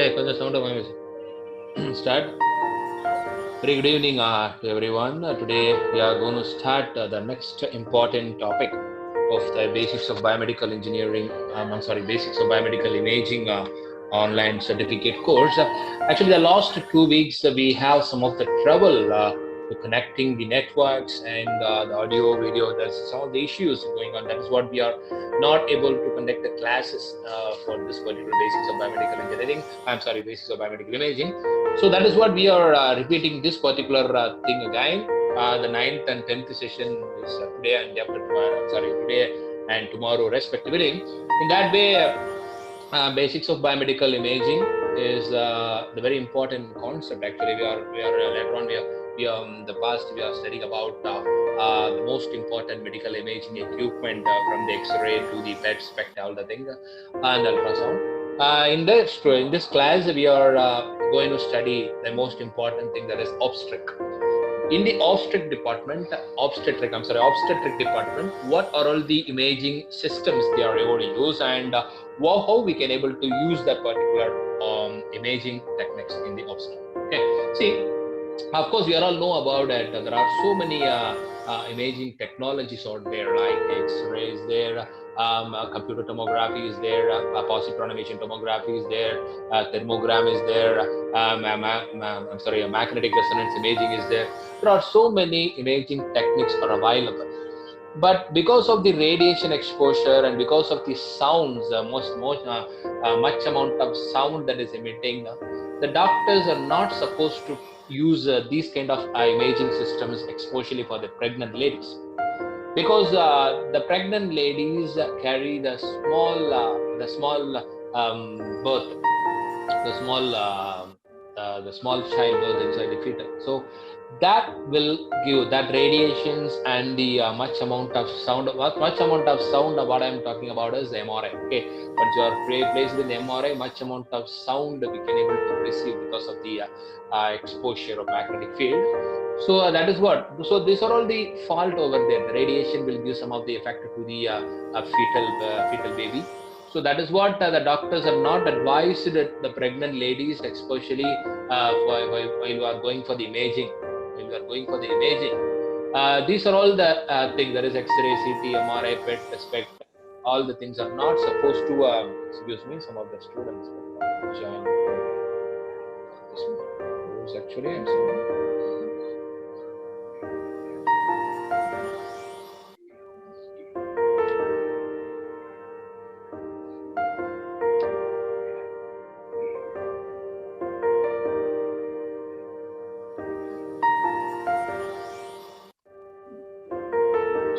Hey, கொஞ்சம் sound start. Very good evening to everyone. Today we are going to start the next important topic of the basics of biomedical engineering. Basics of biomedical imaging online certificate course. Actually, the last 2 weeks we have some of the trouble to connecting the networks and the audio, video. There's some of the issues going on. That is what we are not able to conduct the classes for this particular basics of biomedical engineering. Basics of biomedical imaging. So that is what we are repeating this particular thing again. The 9th and 10th session is today and today and tomorrow respectively. In that way, basics of biomedical imaging is the very important concept. Actually, we are later on we are in the past we are studying about the most important medical imaging equipment from the X-ray to the PET, SPECT, all the thing, and ultrasound. In this class, we are going to study the most important thing, that is obstetric. In the obstetric department, what are all the imaging systems they are able to use, and how we can able to use that particular imaging techniques in the obstetric. Okay, see, of course, we all know about it. There are so many imaging technologies out there, like X-rays there, computer tomography is there, positron emission tomography is there, thermogram is there, magnetic resonance imaging is there. There are so many imaging techniques are available. But because of the radiation exposure and because of the sounds, much amount of sound that is emitting, the doctors are not supposed to use these kind of imaging systems, especially for the pregnant ladies, because the pregnant ladies carry the small birth, the small child birth inside the fetus. So that will give that radiations and the much amount of sound. What I'm talking about is the MRI. Okay, once you are placed in the MRI, much amount of sound we can able to receive because of the exposure of magnetic field. So that is what. So these are all the fault over there. The radiation will give some of the effect to the fetal baby. So that is what the doctors are not advised the pregnant ladies, especially while you are going for the imaging. These are all the things. There is X-ray, CT, MRI, PET, SPECT. All the things are not supposed to. Excuse me, some of the students join. This one actually. I'm sorry.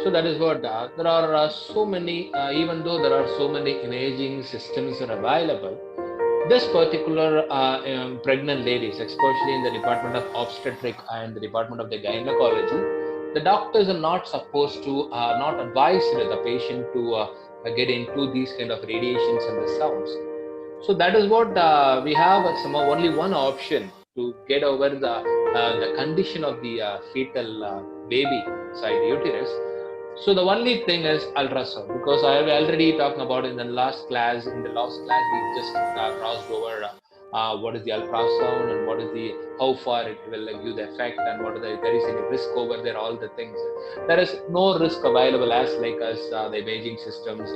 So that is what there are so many, even though there are so many imaging systems are available, this particular pregnant ladies, especially in the department of obstetric and the department of the gynecology, the doctors are not supposed to, not advise the patient to get into these kind of radiations and the sounds. So that is what we have only one option to get over the condition of the fetal baby inside the uterus. So the only thing is ultrasound, because I have already talked about in the last class. In the last class, we just crossed over what is the ultrasound and what is how far it will give the effect, and what is there is any risk over there. All the things, there is no risk available as the imaging systems.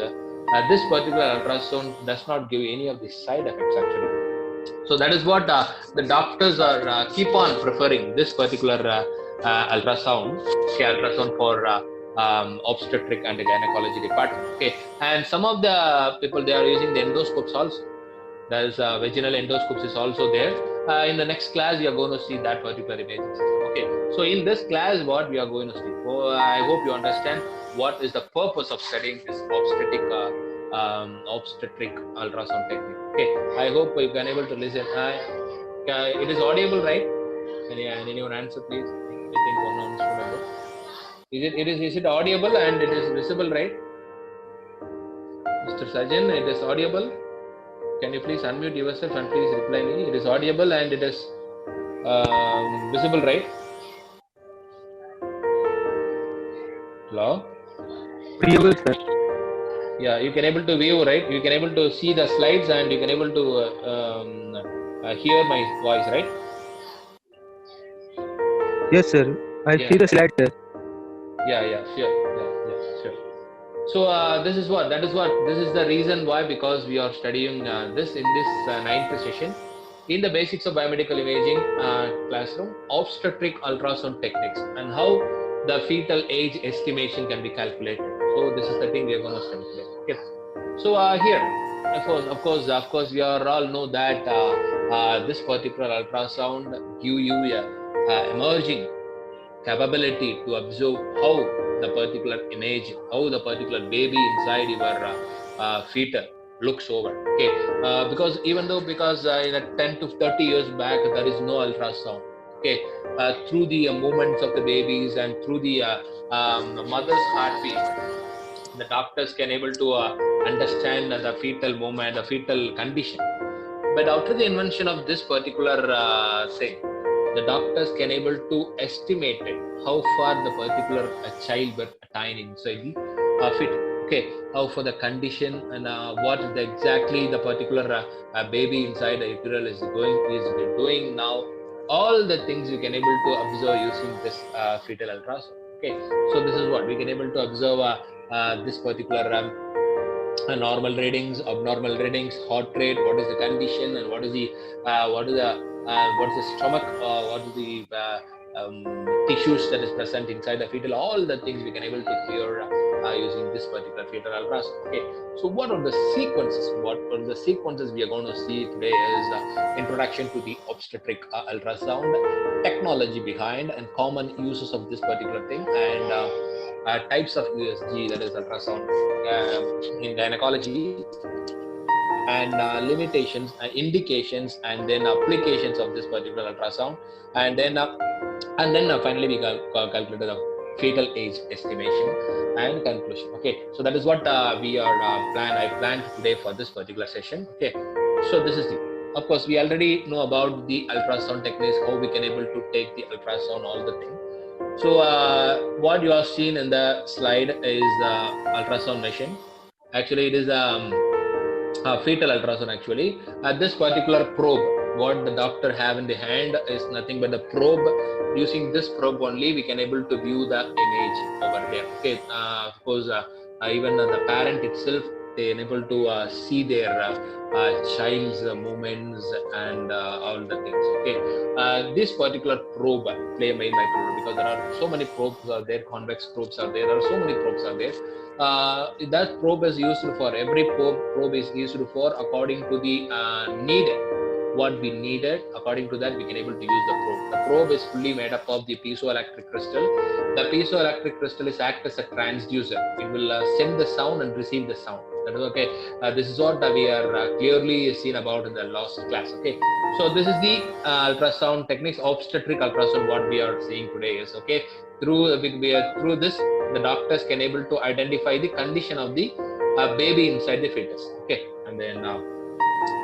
This particular ultrasound does not give any of the side effects actually. So that is what the doctors are keep on preferring this particular ultrasound for obstetric and gynecology department. Okay, and some of the people, they are using the endoscopes also. There is vaginal endoscopes is also there. In the next class, we are going to see that particular imaging system. Okay, so in this class, what we are going to see, I hope you understand what is the purpose of studying this obstetric ultrasound technique. Okay, I hope you can able to listen. It is audible, right? Anyone answer, please? I think one student. Is it audible and it is visible, right? Mr. Sajan, it is audible. Can you please unmute yourself and please reply me? It is audible and it is visible, right? Hello? Audible, sir. Yeah, you can able to view, right? You can able to see the slides and you can able to hear my voice, right? Yes, sir. I Yeah, see the slide, sir. sure. So this is what this is the reason why, because we are studying this in this ninth session in the basics of biomedical imaging classroom, obstetric ultrasound techniques and how the fetal age estimation can be calculated. So this is the thing we are going to study today. Okay. So here, of course, we are all know that this particular ultrasound give you a emerging capability to observe how the particular image, how the particular baby inside your fetal looks over. Okay, because even though because in a 10 to 30 years back there is no ultrasound. Okay, through the movements of the babies and through the mother's heartbeat, the doctors can able to understand the fetal movement, the fetal condition. But after the invention of this particular thing, the doctors can able to estimate it, how far the particular childbirth attain inside the fetal. Okay, how for the condition and what is the exactly the particular baby inside the epidural is doing now. All the things you can able to observe using this fetal ultrasound. Okay, so this is what we can able to observe this particular normal readings, abnormal readings, heart rate, what is the condition, and what is the stomach, what is the tissues that is present inside the fetal. All the things we can able to hear using this particular fetal ultrasound. Okay, so what are the sequences? What are the sequences we are going to see today is introduction to the obstetric ultrasound, technology behind and common uses of this particular thing, and types of USG, that is ultrasound in gynecology, and limitations, indications, and then applications of this particular ultrasound, and then finally we calculated the fetal age estimation and conclusion. Okay, so that is what we are I planned today for this particular session. Okay, so this is the, of course we already know about the ultrasound techniques, how we can able to take the ultrasound, all the thing. So what you have seen in the slide is ultrasound machine. Actually, it is fetal ultrasound. Actually, this particular probe, what the doctor have in the hand is nothing but the probe. Using this probe only, we can able to view the image over there. Okay, of course, even the parent itself, they enable to see their child's movements and all the things. Okay, this particular probe play a main role because there are so many probes are there, convex probes are there. There are so many probes are there. That probe is used for every probe is used for according to the needed, what we needed. According to that, we can able to use the probe. The probe is fully made up of the piezoelectric crystal. The piezoelectric crystal is act as a transducer. It will send the sound and receive the sound. That is okay. This is what we are clearly seen about in the last class. Okay, so this is the ultrasound techniques, obstetric ultrasound. What we are seeing today is okay. Through this, the doctors can able to identify the condition of the baby inside the fetus. Okay, and then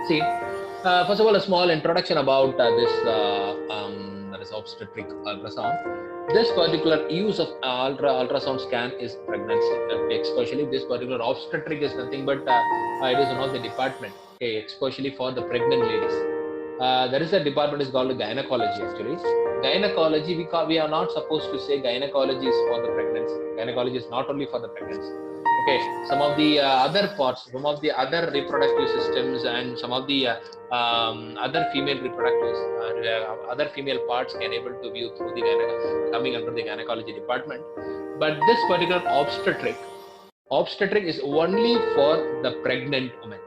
see. First of all, a small introduction about that is obstetric ultrasound. This particular use of ultrasound scan is pregnancy. Especially this particular obstetric is nothing but it is one of the department. Okay, especially for the pregnant ladies. There is a department is called gynecology. Actually, gynecology we are not supposed to say gynecology is for the pregnancy. Gynecology is not only for the pregnancy. Okay, some of the other parts, some of the other reproductive systems, and some of the other female reproductive other female parts can able to view through the coming under the gynecology department. But this particular obstetric is only for the pregnant woman,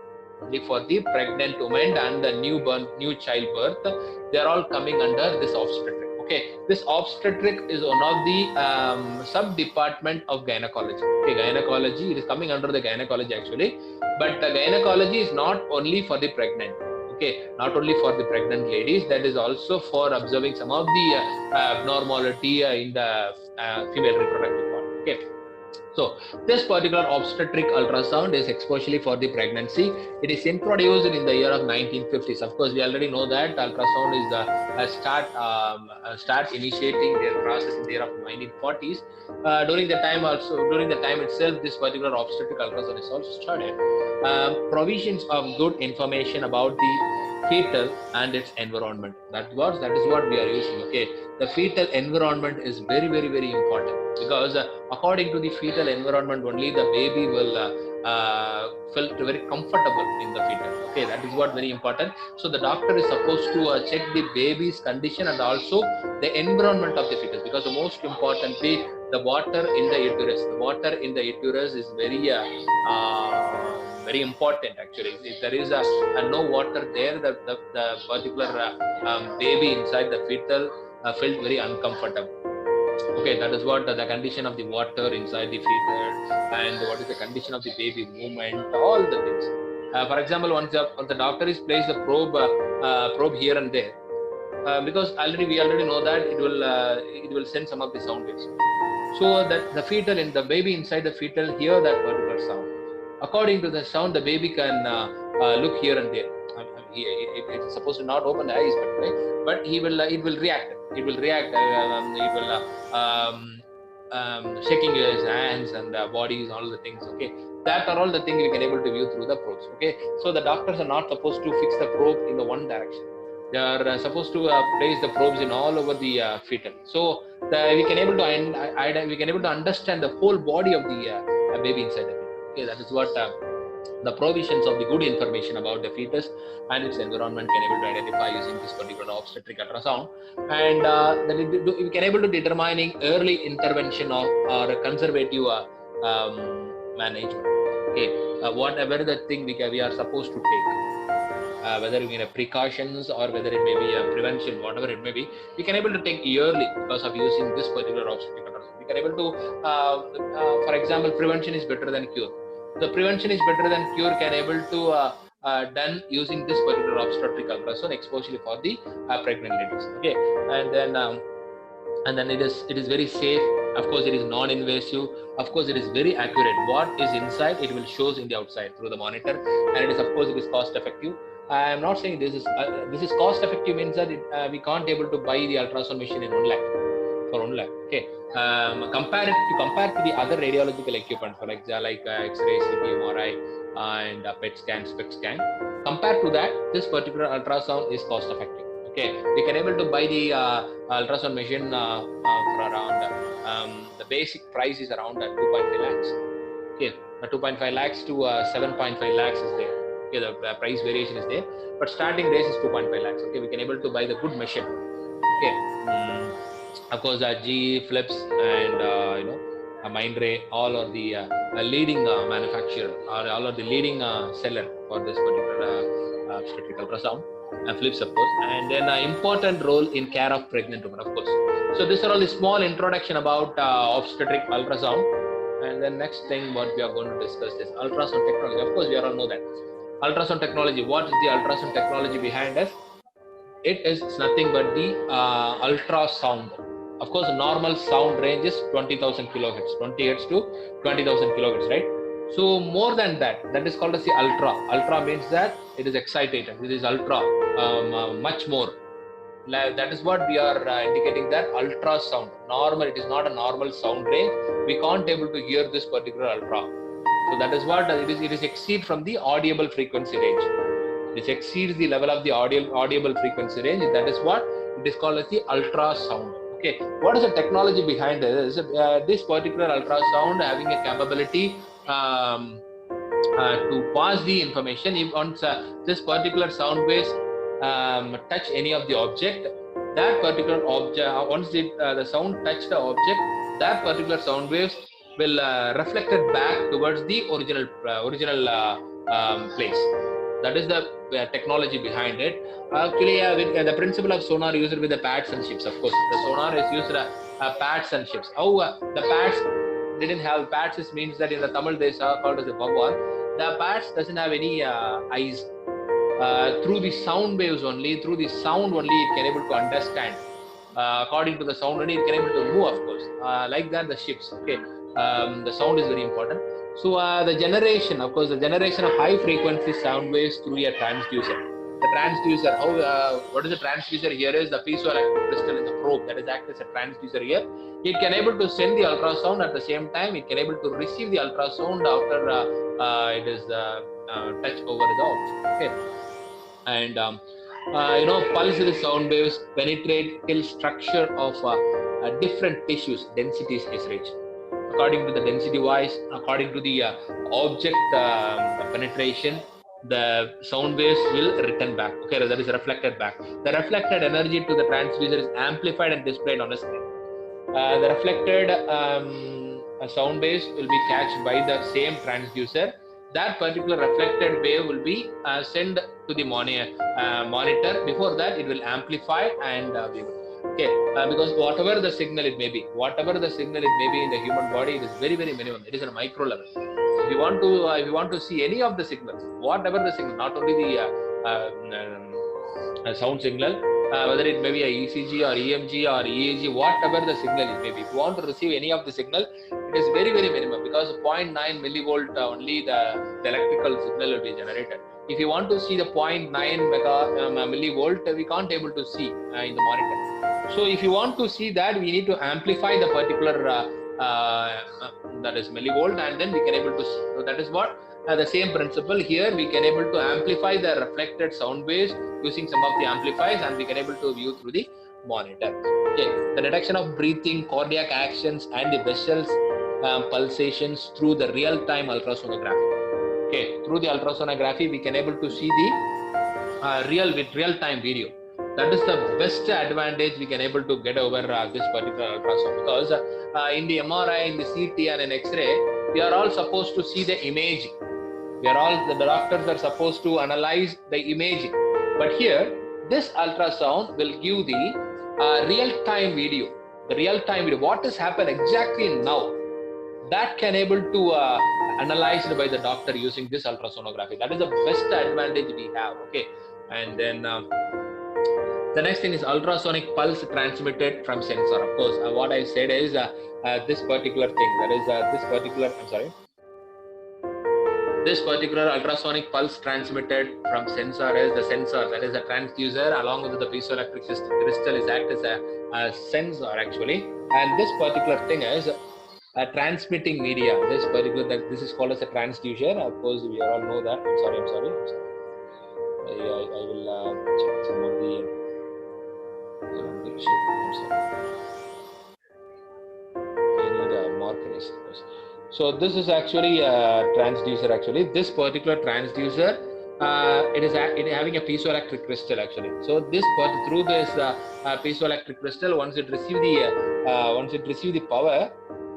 only for the pregnant woman and the new childbirth. They are all coming under this obstetric. Okay, this obstetric is one of the sub department of gynecology. Okay, gynecology, it is coming under the gynecology actually, but the gynecology is not only for the pregnant. Okay, not only for the pregnant ladies, that is also for observing some of the abnormality in the female reproductive part. Okay, so this particular obstetric ultrasound is especially for the pregnancy. It is introduced in the year of 1950s. Of course, we already know that ultrasound is the start initiating their process in the year of 1940s. During the time itself, this particular obstetric ultrasound is also started. Provisions of good information about the fetal and its environment. That is what we are using. Okay, the fetal environment is very, very, very important, because according to the fetal environment only, the baby will feel very comfortable in the fetal. Okay, that is what very important. So the doctor is supposed to check the baby's condition and also the environment of the fetus, because the most importantly, the water in the uterus. The water in the uterus is very important actually. If there is no water there, the particular baby inside the fetal felt very uncomfortable. Okay, that is what the condition of the water inside the fetal, and what is the condition of the baby movement, all the things. For example, once the doctor is placed the probe here and there, because we already know that it will send some of the sound waves, so that the fetal in the baby inside the fetal hear that particular sound. According to the sound, the baby can look here and there. It's supposed to not open the eyes, but it will react. It will react. Shaking his hands and bodies, all the things. Okay, that are all the things we can able to view through the probes. Okay, so the doctors are not supposed to fix the probe in the one direction. They are supposed to place the probes in all over the fetal. So we can able to understand the whole body of the baby inside the fetal. Okay, that is what the provisions of the good information about the fetus and its environment can able to identify using this particular obstetric ultrasound, and that we can able to determining early intervention or conservative management. Okay, whatever the thing we are supposed to take, whether it be precautions or whether it may be a prevention, whatever it may be, we can able to take yearly because of using this particular obstetric ultrasound. We can able to, for example, prevention is better than cure. The prevention is better than cure can able to done using this particular obstetric ultrasound, especially for the pregnant ladies. Okay, and then it is very safe. Of course, it is non-invasive. Of course, it is very accurate. What is inside, it will shows in the outside through the monitor, and it is, of course, it is cost effective. I am not saying this is cost effective means that we can't able to buy the ultrasound machine in 1 lakh for 1 lakh. Okay, compare to the other radiological equipment, for example, like X-ray, CT, MRI, and PET scan, SPECT scan. Compared to that, this particular ultrasound is cost effective. Okay, we can able to buy the ultrasound machine for around the basic price is around 2.5 lakhs. Okay, 2.5 lakhs to 7.5 lakhs is there. Okay, the price variation is there, but starting race is 2.5 lakhs. Okay, we can able to buy the good machine. Okay, of course, GE, Philips, and Mindray, all are the leading manufacturer, or all are the leading seller for this particular obstetric ultrasound. Philips, of course, and then important role in care of pregnant women, of course. So these are all the small introduction about obstetric ultrasound. And then next thing what we are going to discuss is ultrasound technology. Of course, we all know that ultrasound technology. What is the ultrasound technology behind us? It is nothing but the ultrasound. Of course, normal sound range is 20,000 kilohertz, 20 hertz to 20,000 kilohertz, right? So more than that, that is called as the ultra. Ultra means that it is excited. It is ultra, much more. That is what we are indicating, that ultrasound. Normal, it is not a normal sound range. We can't able to hear this particular ultra. So that is what it is. It is exceed from the audible frequency range. This exceeds the level of the audible frequency range. That is what it is called as the ultrasound. Okay, what is the technology behind this? This particular ultrasound having a capability to pass the information. If once this particular sound waves touch any of the object, that particular object, once the sound touch the object, that particular sound waves will reflected back towards the original place. That is the technology behind it. Actually, with the principle of sonar used with the pads and ships. Of course, the sonar is used pads and ships. How the pads didn't have pads? It means that in the Tamil they are called as a bawal. The pads doesn't have any eyes. Through the sound waves only, through the sound only, it can able to understand. According to the sound only, it can able to move. Of course, like that the ships. Okay, the sound is very important. So the generation, of course, the generation of high frequency sound waves through a transducer. The transducer, what is the transducer here is the piezoelectric crystal in the probe that is act as a transducer here. It can able to send the ultrasound, at the same time it can able to receive the ultrasound after it is touch over the object. Okay, and pulsed sound waves penetrate till structure of different tissues densities is reached. According to the density wise, according to the object penetration, the sound waves will return back. Okay, that is reflected back. The reflected energy to the transducer is amplified and displayed on a screen. The reflected sound waves will be catched by the same transducer. That particular reflected wave will be sent to the monitor. Before that, it will amplify and we will. Okay, because whatever the signal it may be, in the human body, it is very, very minimum. It is at a micro level. If you want to see any of the signals, whatever the signal, not only the sound signal, whether it may be a ECG or EMG or EAG, whatever the signal it may be. If you want to receive any of the signal, it is very, very minimum, because 0.9 millivolt only the electrical signal will be generated. If you want to see the 0.9 millivolt, we can't able to see in the monitor. So if you want to see that, we need to amplify the particular that is millivolt, and then we can able to see. So that is what the same principle here. We can able to amplify the reflected sound waves using some of the amplifiers, and we can able to view through the monitor. Okay, the detection of breathing, cardiac actions, and the vessels pulsations through the real-time ultrasonography. Okay, through the ultrasonography, we can able to see the real-time video. That is the best advantage we can able to get over this particular ultrasound, because in the MRI, in the CT, and in X-ray, we are all supposed to see the imaging. The doctors are supposed to analyze the imaging. But here, this ultrasound will give the real-time video. The real-time video, what has happened exactly now, that can able to analyzed by the doctor using this ultrasonography. That is the best advantage we have. Okay, and then the next thing is ultrasonic pulse transmitted from sensor. Of course, what I said is this particular thing. That is this particular ultrasonic pulse transmitted from sensor is the sensor, that is a transducer, along with the piezoelectric crystal is act as a sensor actually. And this particular thing is a transmitting media. This is called as a transducer. Of course, we all know that. I'm sorry. I will check some of the. I'm sorry. I need a marker. So this is actually a transducer. Actually, this particular transducer, it is having a piezoelectric crystal actually. So through this piezoelectric crystal, once it receive the power,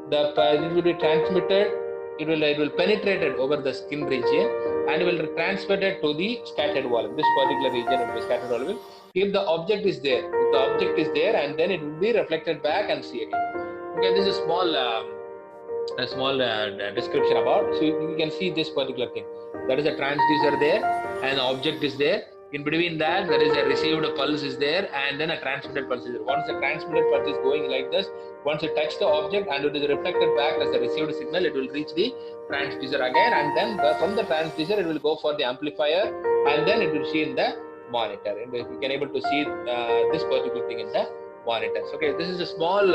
it will be transmitted. It will penetrate it over the skin region and will transfer it to the scattered volume. This particular region will be scattered volume. If the object is there, and then it will be reflected back and see again. Okay, this is a small description about. So you can see this particular thing. That is a transducer there, and the object is there. In between that, there is a received pulse is there, and then a transmitted pulse is there. Once the transmitted pulse is going like this, once it touches the object and it is reflected back as the received signal, it will reach the transducer again, and then from the transducer, it will go for the amplifier, and then it will see in the monitor. And you can able to see this particular thing in the monitors. Okay, this is a small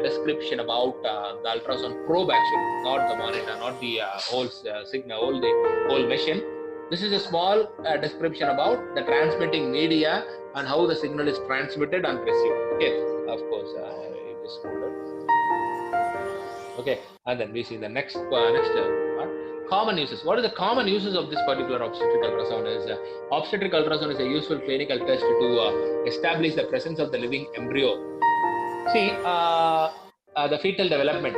description about the ultrasound probe actually, not the monitor, not the whole signal, the whole machine. This is a small description about the transmitting media and how the signal is transmitted and received. Okay, of course, I just folded. Okay, and then we see the next part. Common uses. What are the common uses of this particular obstetric ultrasound? Obstetric ultrasound is a useful clinical test to establish the presence of the living embryo. See, the fetal development.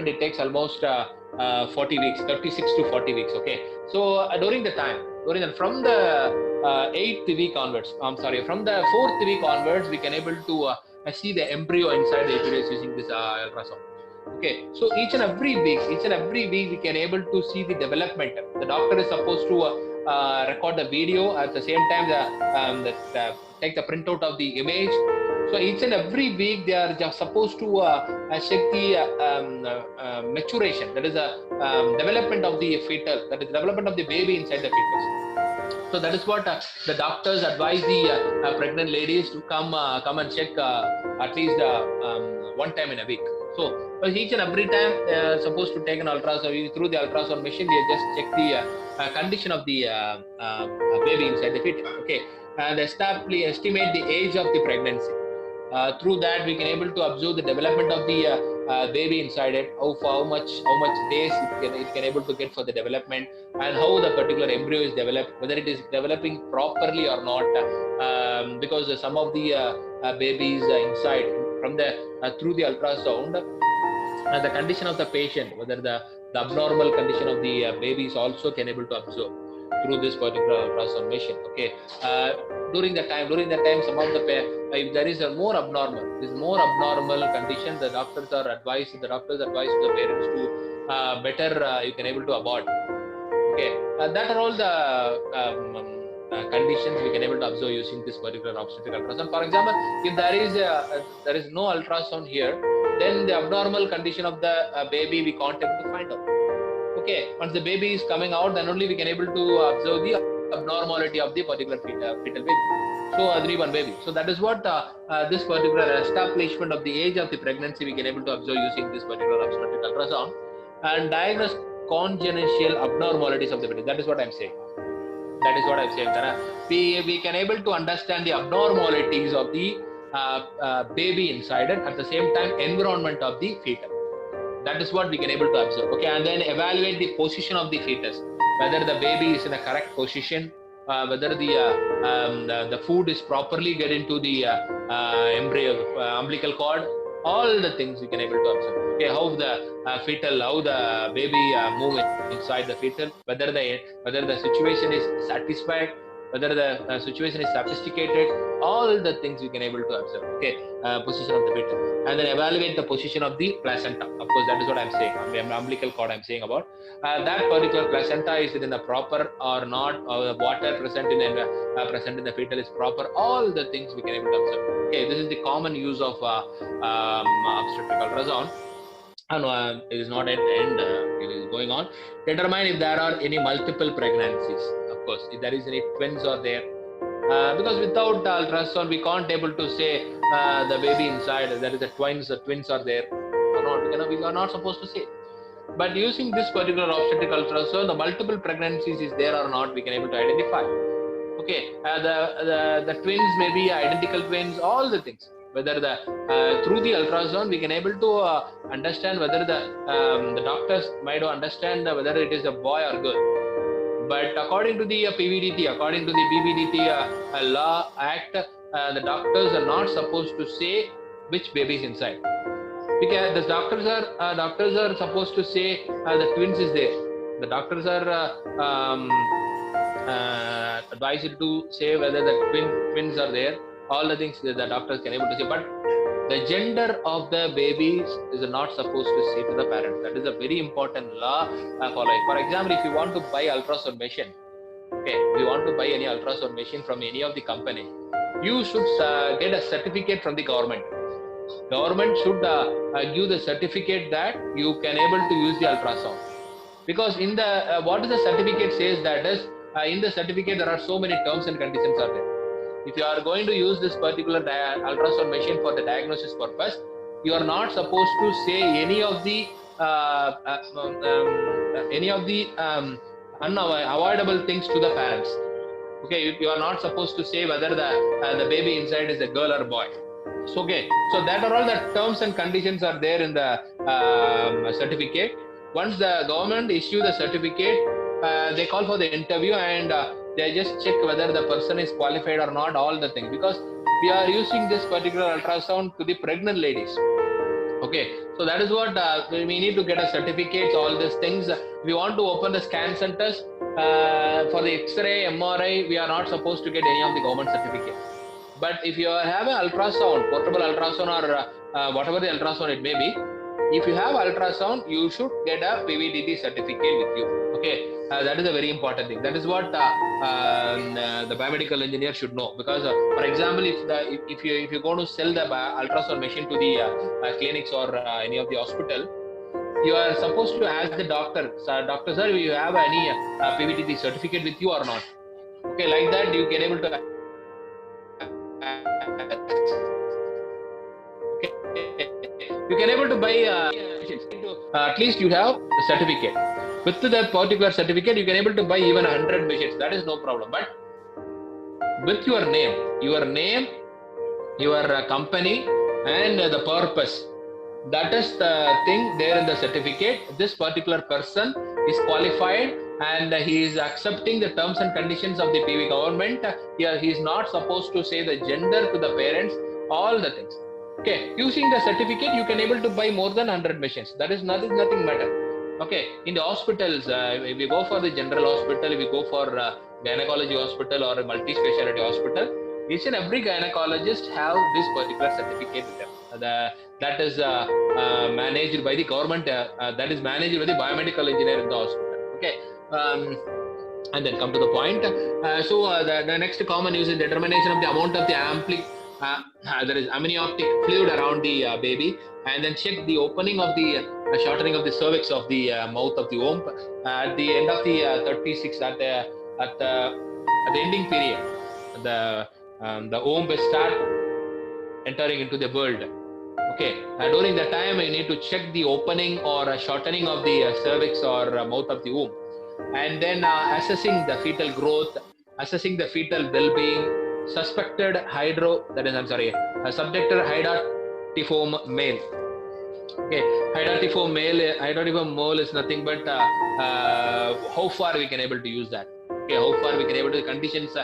It takes almost 40 weeks, 36 to 40 weeks. Okay, so from the 8th week onwards, from the 4th week onwards, we can able to see the embryo inside the uterus using this ultrasound. Okay, so each and every week we can able to see the development. The doctor is supposed to record the video at the same time. Take the printout of the image. So each and every week they are just supposed to check the maturation, that is the development of the fetal, that is development of the baby inside the fetus. So that is what the doctors advise the pregnant ladies to come and check at least one time in a week. So each and every time they are supposed to take an ultrasound. Through the ultrasound machine, they just check the condition of the baby inside the fetus. Okay, and estimate the age of the pregnancy. Through that, we can able to observe the development of the baby inside it, how much days it can able to get for the development, and how the particular embryo is developed, whether it is developing properly or not. Because some of the babies inside from the through the ultrasound, the condition of the patient, whether the abnormal condition of the baby is also can able to observe through this particular ultrasound machine. Okay, during the time, some of the if there is a more abnormal condition, the doctors advise the parents to better you can able to abort. Okay, that are all the conditions we can able to observe using this particular obstetric ultrasound. For example, if there is no ultrasound here, then the abnormal condition of the baby we can't able to find out. Okay, once the baby is coming out, then only we can able to observe the abnormality of the particular fetal baby. So a newborn baby. So that is what this particular establishment of the age of the pregnancy we can able to observe using this particular obstetric ultrasound, and diagnose congenital abnormalities of the baby. That is what I'm saying. We can able to understand the abnormalities of the baby inside it, at the same time environment of the fetus. That is what we can able to observe. Okay, and then evaluate the position of the fetus, whether the baby is in a correct position, whether the food is properly get into the embryo umbilical cord. All the things we can able to observe. Okay, how the baby move inside the fetal, whether the situation is satisfied, whether the situation is sophisticated. All the things we can able to observe. Okay, position of the fetal, and then evaluate the position of the placenta. Of course, that is what I'm saying. The umbilical cord I'm saying about. That particular placenta is in the proper or not, or the water present in the fetal is proper. All the things we can able to observe. Okay, this is the common use of obstetric ultrasound. And it is not at the end, it is going on. Determine if there are any multiple pregnancies. Of course, if there is any twins are there, because without ultrasound we can't able to say the baby inside there is a twins are there or not. We are not supposed to say. But using this particular obstetric ultrasound, the multiple pregnancies is there or not, we can able to identify. Okay, the twins may be identical twins, all the things. Whether through the ultrasound we can able to understand whether the doctors might understand whether it is a boy or girl. But according to the PVDT, according to the BBDT law act, the doctors are not supposed to say which baby is inside. Because the doctors are supposed to say the twins is there. The doctors are advised to say whether the twins are there. All the things that the doctors can able to say, but the gender of the babies is not supposed to say to the parents. That is a very important law following. For example, if you want to buy ultrasound machine, okay, if you want to buy any ultrasound machine from any of the company, you should get a certificate from the government. Government should give the certificate that you can able to use the ultrasound. Because in the what is the certificate says, that is in the certificate there are so many terms and conditions are there. If you are going to use this particular ultrasound machine for the diagnosis purpose, you are not supposed to say any of the unavoidable things to the parents. Okay, you are not supposed to say whether the baby inside is a girl or a boy. So, okay, so that are all the terms and conditions are there in the certificate. Once the government issue the certificate, they call for the interview and they just check whether the person is qualified or not, all the things, because we are using this particular ultrasound to the pregnant ladies. Okay, so that is what we need to get a certificate, all these things. We want to open the scan centers for the X-ray, MRI, we are not supposed to get any of the government certificate. But if you have an ultrasound, portable ultrasound or whatever the ultrasound it may be, if you have ultrasound, you should get a PVDT certificate with you. Okay, that is a very important thing. That is what the biomedical engineer should know. Because, for example, if you're going to sell the ultrasound machine to the clinics or any of the hospital, you are supposed to ask the doctor, doctor sir, you have any PVDT certificate with you or not? Okay, like that you can able to. You can able to buy at least you have the certificate. With that particular certificate, you can able to buy even 100 machines. That is no problem. But with your name, your company, and the purpose. That is the thing there in the certificate. This particular person is qualified and he is accepting the terms and conditions of the PV government. Here he is not supposed to say the gender to the parents, all the things. Okay, using the certificate, you can able to buy more than 100 machines. That is nothing matter. Okay, in the hospitals, if we go for the general hospital, if we go for gynecology hospital or a multi-speciality hospital, each and every gynecologist have this particular certificate with them. That is managed by the government. That is managed by the biomedical engineer in the hospital. Okay. And then come to the point. The next common use is determination of the amount of the there is amniotic fluid around the baby, and then check the opening of the shortening of the cervix of the mouth of the womb at the end of the 36 at the ending period. The womb will start entering into the world. Okay, during that time you need to check the opening or shortening of the cervix or mouth of the womb, and then assessing the fetal growth, assessing the fetal well-being, suspected subjected hydatiform male. Okay, hydatiform male is nothing but how far we can able to use that. Okay, how far we can able to conditions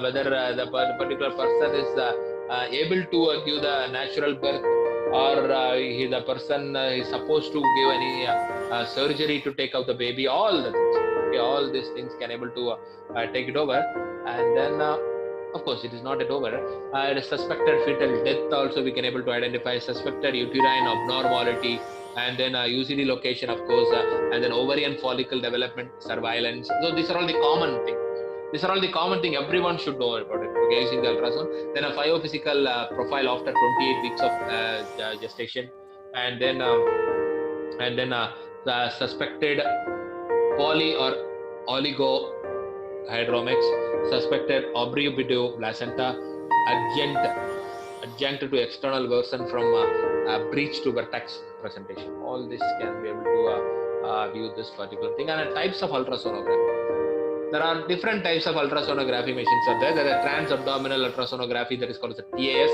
whether the particular person is able to give the natural birth, or the person is supposed to give any surgery to take out the baby, all the things. Okay, all these things can able to take it over. And then of course it is not at over. It is suspected fetal death also we can able to identify, suspected uterine abnormality, and then UCD location, of course, and then ovarian follicle development surveillance. So these are all the common things. These are all the common thing everyone should know about it. Okay, using the ultrasound. Then a biophysical profile after 28 weeks of gestation, and then the suspected poly or oligohydromics, suspected obriobido placenta, adjunct to external version from breech to vertex presentation. All this can be able to view this particular thing. And types of ultrasonography. There are different types of ultrasonography machines are there. There are trans-abdominal ultrasonography, that is called as the TAS,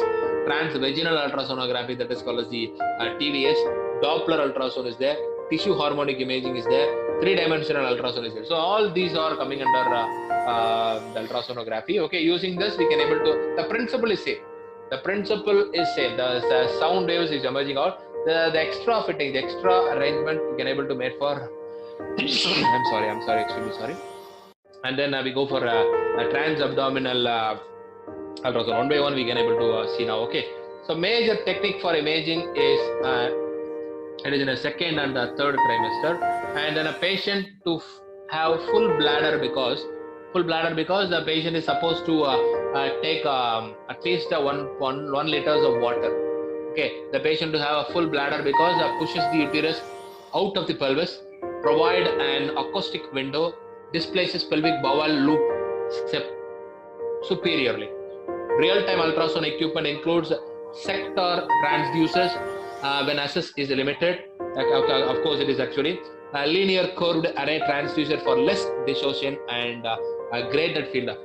trans-vaginal ultrasonography, that is called as the TVS, Doppler ultrasound is there, tissue harmonic imaging is there, three-dimensional ultrasound is there. So all these are coming under the ultrasonography. Okay, using this we can able to, the principle is same. The principle is same. The sound waves is emerging out. The extra fitting, the extra arrangement we can able to make for I'm sorry, extremely sorry. And then we go for a trans-abdominal ultrasound. One by one we can able to see now. Okay, so major technique for imaging is it is in a second and the third trimester, and then a patient to have full bladder because the patient is supposed to take at least 1 liters of water. Okay, the patient to have a full bladder because pushes the uterus out of the pelvis, provide an acoustic window, displaces pelvic bowel loop superiorly. Real-time ultrasound equipment includes sector transducers when access is limited. Of course, it is actually a linear curved array transducer for less distortion and a graded field of.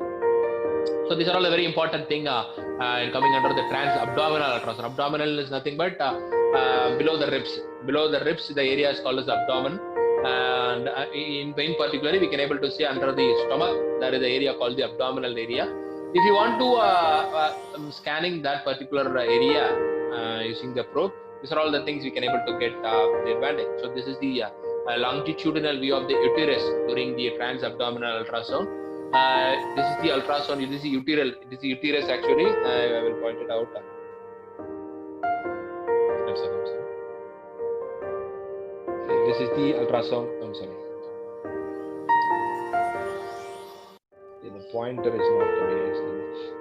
So these are all a very important thing in coming under the trans-abdominal ultrasound. Abdominal is nothing but below the ribs. Below the ribs, the area is called as abdomen. And in particular, we can able to see under the stomach, that is the area called the abdominal area. If you want to scanning that particular area using the probe, these are all the things we can able to get the advantage. So this is the longitudinal view of the uterus during the trans-abdominal ultrasound. This is the ultrasound. This is the uteral. This is the uterus actually. I will point it out. I'm sorry. Okay, this is the ultrasound. I'm sorry. Okay, the pointer is not coming actually.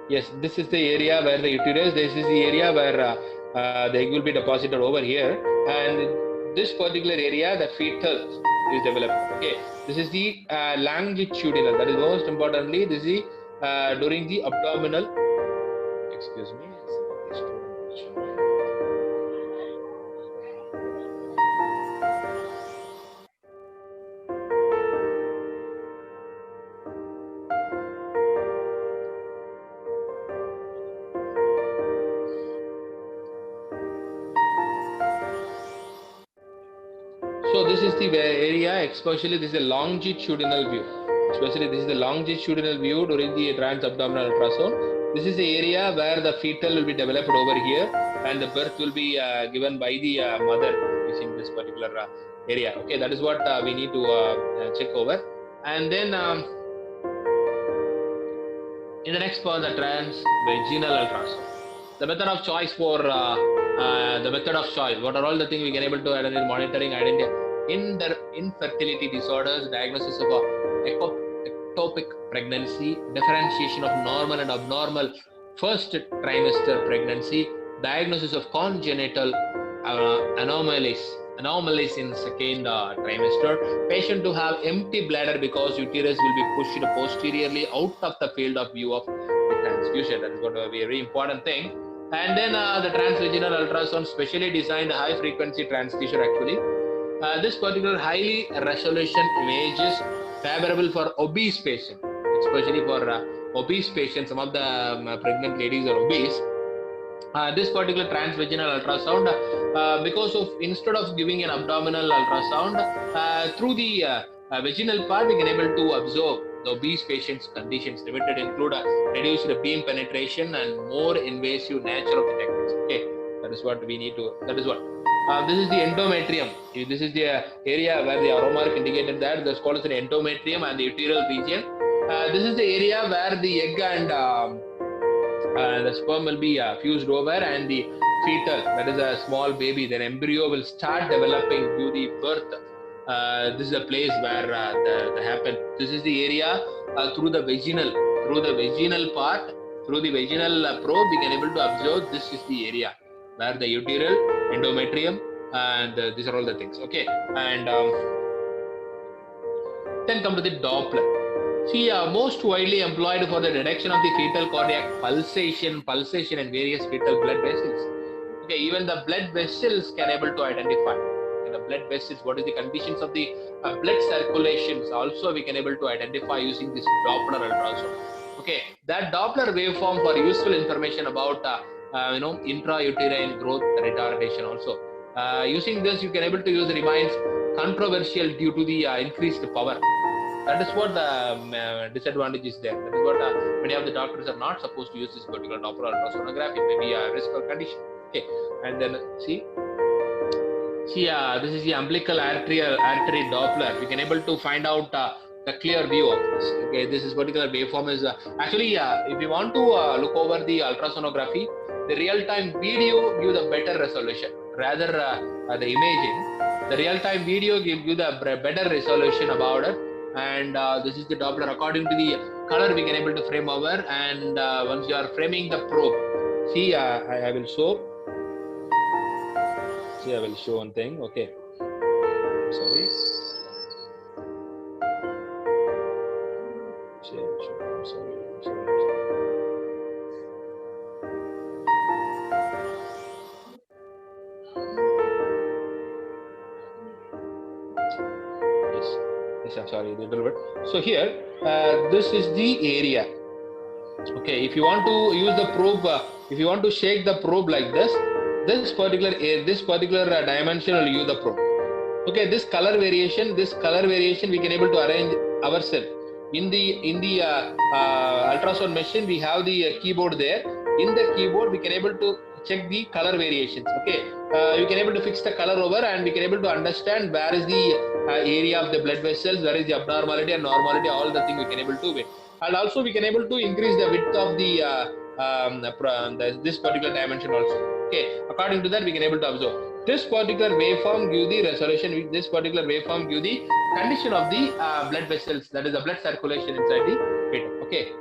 Yes, this is the area where the uterus. This is the area where the egg will be deposited over here, and this particular area, the fetus is developed. Okay, this is the longitudinal. That is most importantly. This is during the abdominal. Excuse me. this is the area, especially this is a longitudinal view. Especially this is the longitudinal view during the transabdominal ultrasound. This is the area where the fetal will be developed over here, and the birth will be given by the mother using this particular area. Okay, that is what we need to check over. And then in the next part, the transvaginal ultrasound. The method of choice for the method of choice. What are all the things we can able to add in monitoring, infertility disorders, diagnosis of ectopic pregnancy, differentiation of normal and abnormal first trimester pregnancy, diagnosis of congenital anomalies in second trimester, patient to have empty bladder because uterus will be pushed posteriorly out of the field of view of the transfusion. That is going to be a very important thing. And then the transvaginal ultrasound, specially designed high frequency transducer actually. This particular highly resolution image is favorable for obese patients, especially for obese patients. Some of the pregnant ladies are obese. This particular transvaginal ultrasound, because of instead of giving an abdominal ultrasound through the vaginal part, we can able to observe the obese patient's conditions. Limited include reduced beam penetration and more invasive nature of the techniques. Okay, that is what we need to. That is what. This is the endometrium. This is the area where the arrow mark indicated that. That's called as an endometrium and the uteral region. This is the area where the egg and the sperm will be fused over, and the fetal, that is a small baby, then embryo will start developing due the birth. This is a place where that happen. This is the area through the vaginal part, through the vaginal probe, we can able to observe. This is the area where the uteral, endometrium, and these are all the things. Okay, and then come to the Doppler. See, most widely employed for the detection of the fetal cardiac pulsation in various fetal blood vessels. Okay, even the blood vessels can able to identify. In the blood vessels, what is the conditions of the blood circulations? Also, we can able to identify using this Doppler ultrasound. Okay, that Doppler waveform for useful information about intrauterine growth retardation. Also, using this, you can able to use remains controversial due to the increased power. That is what the disadvantage is there. That is what many of the doctors are not supposed to use this particular Doppler ultrasonography. Maybe a risk or condition. Okay, and then see, this is the umbilical artery Doppler. We can able to find out the clear view of this. Okay, this is particular waveform is actually if you want to look over the ultrasonography, the real-time video give the better resolution rather the imaging. The real-time video give you the better resolution about it. And this is the Doppler. According to the color, we can able to frame over. And once you are framing the probe, see, I will show. See, I will show one thing. Okay, sorry. I'm sorry. Yes, I'm sorry, a little bit. So here, this is the area. Okay, if you want to use the probe, if you want to shake the probe like this particular dimension will use the probe. Okay, this color variation we can able to arrange ourselves. In the ultrasound machine, we have the keyboard there. In the keyboard, we can able to check the color variations. Okay, you can able to fix the color over, and we can able to understand where is the area of the blood vessels, where is the abnormality and normality, all the things we can able to wait. And also we can able to increase the width of the this particular dimension also. Okay, according to that we can able to observe. This particular waveform give the resolution. This particular waveform give the condition of the blood vessels, that is the blood circulation inside the fetus. Okay,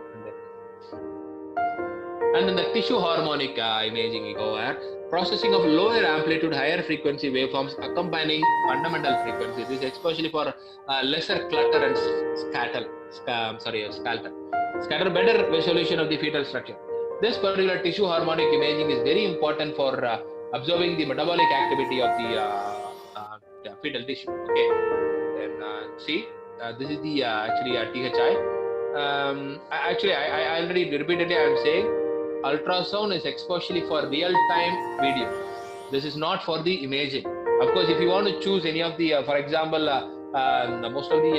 and then the tissue harmonic imaging we go at. Processing of lower amplitude, higher frequency waveforms accompanying fundamental frequency. This is especially for lesser clutter and scatter. Scatter better resolution of the fetal structure. This particular tissue harmonic imaging is very important for observing the metabolic activity of the fetal tissue. Okay, then see, this is the actually THI. Actually, I already repeatedly I am saying ultrasound is especially for real-time video. This is not for the imaging. Of course, if you want to choose any of the, for example, most of the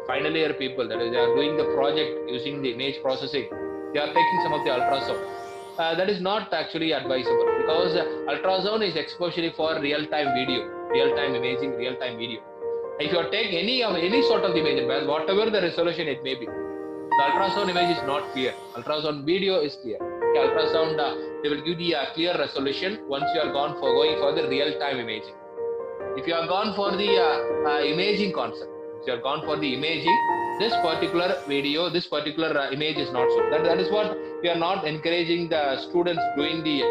final year people, that is, they are doing the project using the image processing, they are taking some of the ultrasound. That is not actually advisable, because ultrasound is especially for real-time video, real-time imaging, real-time video. If you take any sort of image, whatever the resolution it may be, the ultrasound image is not clear. Ultrasound video is clear. Okay, ultrasound, they will give the clear resolution once you are going for the real-time imaging. If you are gone for the imaging concept, if you are gone for the imaging, this particular video, this particular image is not so. That is what we are not encouraging the students doing the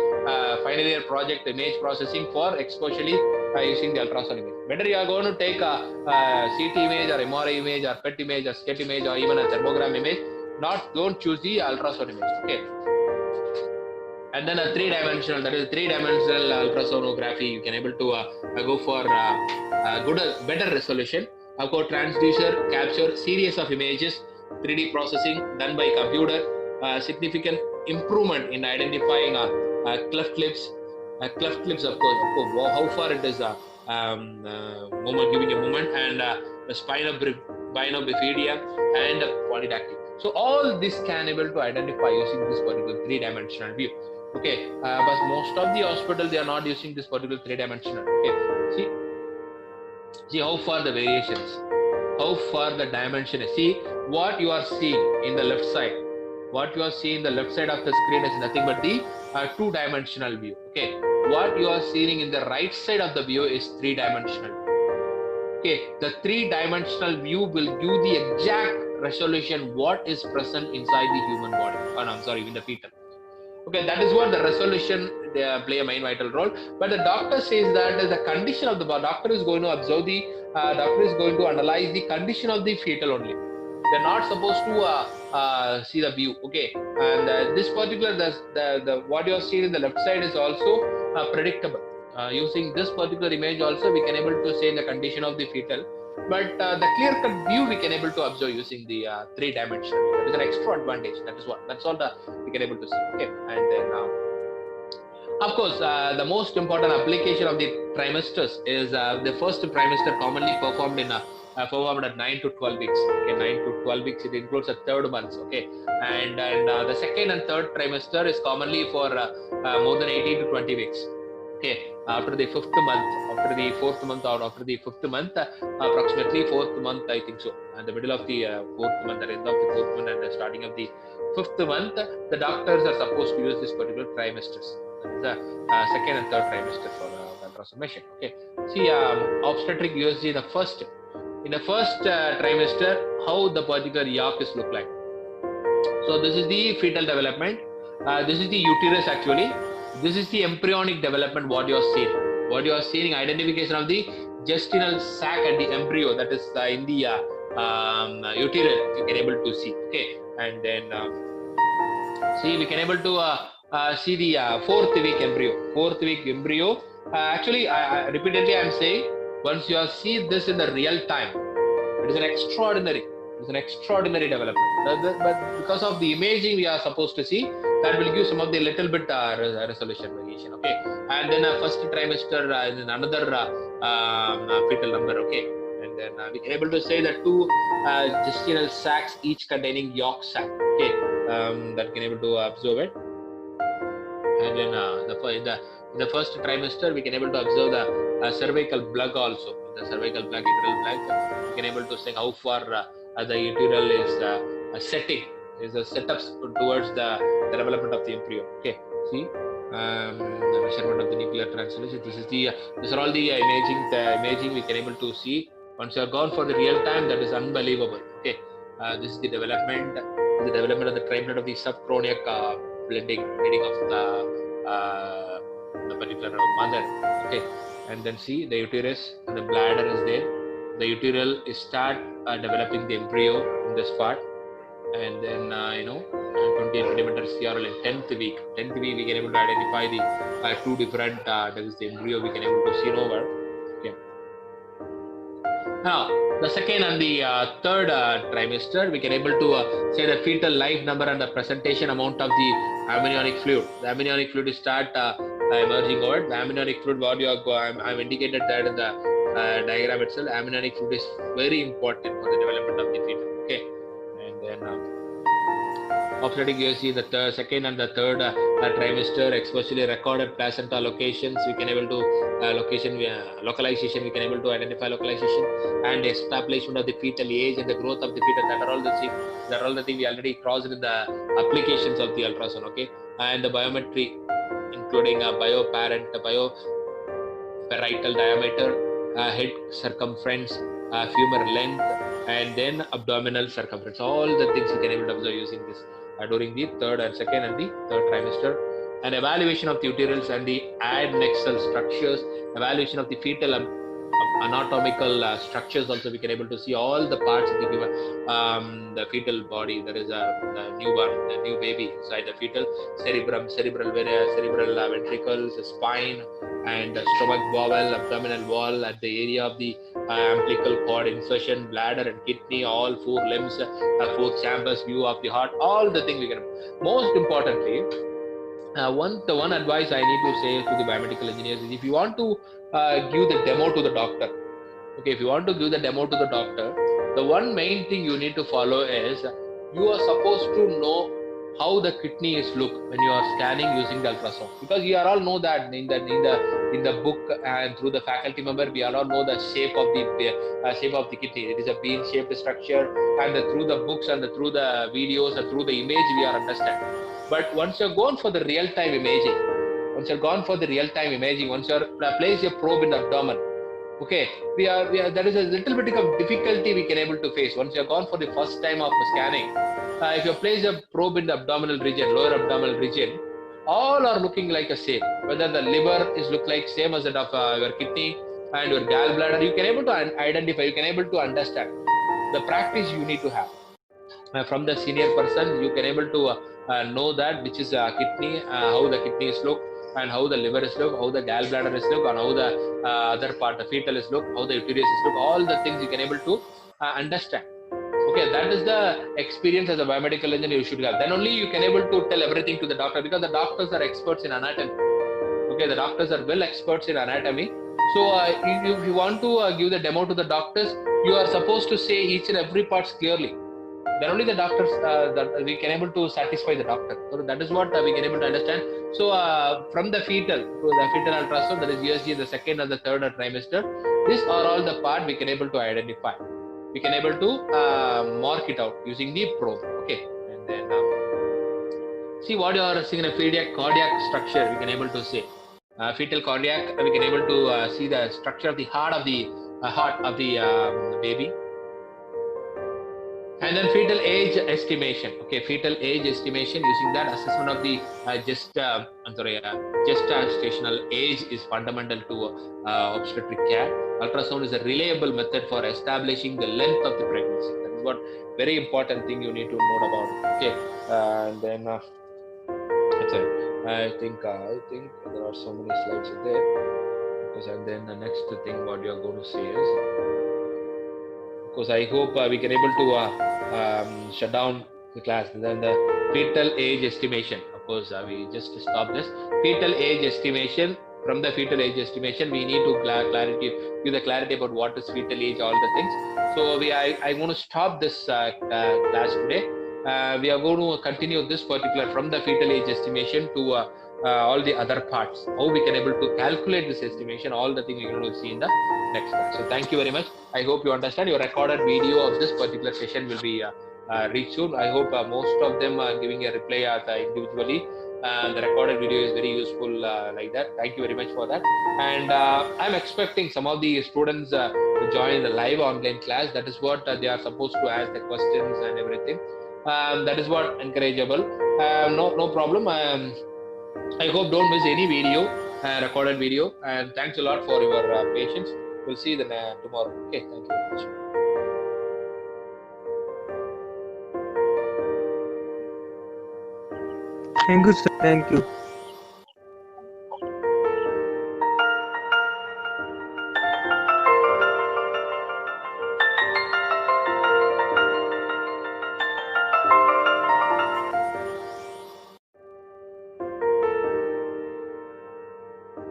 final year project image processing for, especially using the ultrasound image. Better you are going to take a CT image or MRI image or PET image or SCAT image or even a thermogram image. Don't choose the ultrasound image. Okay. And then a three-dimensional, that is three-dimensional ultrasonography, you can able to go for better resolution. Of course, transducer capture series of images, 3D processing done by computer, significant improvement in identifying cleft lips. Cleft lips, of course, how far it is movement, giving a movement, and the spina bifida and polydactyl. So all this can able to identify using this particular three-dimensional view. Okay, but most of the hospital, they are not using this particular three-dimensional. Okay, see how far the variations, how far the dimension is. See what you are seeing in the left side. What you are seeing in the left side of the screen is nothing but the two-dimensional view. Okay, what you are seeing in the right side of the view is three-dimensional. Okay, the three-dimensional view will give the exact resolution what is present inside the human body. Oh, no, I'm sorry, in the fetal. Okay, that is what the resolution, they play a main vital role. But the doctor says that the condition of the doctor is going to observe the doctor is going to analyze the condition of the fetal only. They're not supposed to see the view. Okay, and this particular the what you are seeing in the left side is also predictable. Using this particular image also, we can able to say the condition of the fetal. But the clear-cut view we can able to observe using the three-dimensional. That is an extra advantage. That's all we can able to see. Okay, and then of course the most important application of the trimesters is the first trimester commonly performed at 9 to 12 weeks. Okay, 9 to 12 weeks. It includes a third month. Okay, and the second and third trimester is commonly for more than 18 to 20 weeks. Okay, after the fifth month, after the fourth month, or after the fifth month, approximately fourth month, I think so. At the middle of the fourth month, at the end of the fourth month, and the starting of the fifth month, the doctors are supposed to use this particular trimesters. The second and third trimester for the ultrasound machine. Okay, see, obstetric USG in the first trimester, how the particular yolk is look like. So this is the fetal development. This is the uterus actually. This is the embryonic development, what you are seeing. What you are seeing, identification of the gestinal sac and the embryo, that is in the uterus, you can able to see. Okay, and then see, we can able to see the fourth week embryo. Actually, repeatedly I am saying, once you see this in the real time, it is an extraordinary development. But because of the imaging we are supposed to see, that will give some of the little bit resolution variation. Okay, and then first trimester is another fetal number. Okay, and then we can able to say that two gestinal sacs each containing yolk sac. Okay, that can able to observe it. And then in the first trimester we can able to observe the cervical plug also. The cervical plug, uteral plug, we can able to say how far the uteral is setting, is the setups towards the development of the embryo. Okay, see, the measurement of the nuclear translation. These are all the imaging. The imaging we can able to see. Once you are gone for the real time, that is unbelievable. Okay, this is the development of the triplet of the subchorionic bleeding of the particular mother. Okay, and then see the uterus and the bladder is there. The uteral is start developing the embryo in this part, and then 28 centimeters CRL in 10th week. 10th week we can able to identify the two different that is the embryo we can able to see over. Okay. Now the second and the third trimester we can able to say the fetal life number and the presentation amount of the amniotic fluid. The amniotic fluid start emerging out. The amniotic fluid, what you are I've indicated that in the diagram itself. Amniotic fluid is very important for the development of the fetus. Okay, and then obstetric USG, the second and the third trimester, especially recorded placenta locations, we can able to localization, we can able to identify localization and establishment of the fetal age and the growth of the fetus. That are all the things we already crossed in the applications of the ultrasound. Okay, and the biometry, including bioparent, bioparital diameter, head circumference, femur length, and then abdominal circumference. All the things you can able to observe using this during the third and second and the third trimester. And evaluation of the uterals and the adnexal structures, evaluation of the fetal anatomical structures. Also, we can able to see all the parts of the fetal body. There is the newborn, the new baby inside the fetal cerebrum, cerebral ventricles, spine, and stomach bowel, abdominal wall, at the area of the umbilical cord insertion, bladder and kidney, all four limbs, four chambers, view of the heart, all the things we can. Most importantly, one advice I need to say to the biomedical engineers is, if you want to give the demo to the doctor, okay, if you want to give the demo to the doctor, the one main thing you need to follow is, you are supposed to know how the kidney is look when you are scanning using the ultrasound, because we all know that in the book and through the faculty member, we all know the shape of the kidney. It is a bean shaped structure, and through the books and through the videos and through the image we are understand. But once you're gone for the real-time imaging, once you're place your probe in the abdomen, okay, we are there is a little bit of difficulty we can able to face once you're gone for the first time of scanning. If you place a probe in the abdominal region, lower abdominal region, all are looking like a same. Whether the liver is look like same as that of your kidney and your gallbladder, you can able to identify, you can able to understand. The practice you need to have from the senior person, you can able to know that which is kidney, how the kidney is look, and how the liver is look, how the gallbladder is look, and how the other part, the fetal is look, how the uterus is look. All the things you can able to understand. Okay, that is the experience as a biomedical engineer you should have. Then only you can able to tell everything to the doctor, because the doctors are experts in anatomy. Okay, the doctors are well experts in anatomy. So if you want to give the demo to the doctors, you are supposed to say each and every parts clearly. Then only the doctors that we can able to satisfy the doctor. So that is what we can able to understand. So from the fetal to the fetal ultrasound, that is USG, the second and the third trimester, these are all the part we can able to identify. We can able to mark it out using the probe. Okay, and then see what you are seeing in a cardiac structure. We can able to say fetal cardiac. We can able to see the structure of the heart of the baby. And then fetal age estimation. Okay, fetal age estimation, using that assessment of the gestational age is fundamental to obstetric care. Ultrasound is a reliable method for establishing the length of the pregnancy. That is what very important thing you need to know about it. Okay, and then that's it. I think there are so many slides there. Because and then the next thing what you are going to say is, because I hope we can able to shut down the class. And then the fetal age estimation. Of course, we just stop this. Fetal age estimation. From the fetal age estimation, we need to give the clarity about what is fetal age, all the things. So I'm going to stop this class today. We are going to continue this particular from the fetal age estimation to all the other parts. How we can able to calculate this estimation, all the things we're going to see in the next class. So thank you very much. I hope you understand. Your recorded video of this particular session will be reached soon. I hope most of them are giving a reply individually. The recorded video is very useful like that. Thank you very much for that. And I'm expecting some of the students to join the live online class. That is what they are supposed to ask the questions and everything. That is what encourageable. No problem. I hope don't miss any video, recorded video. And thanks a lot for your patience. We'll see you then tomorrow. Okay, thank you very much. Thank you, sir. Thank you.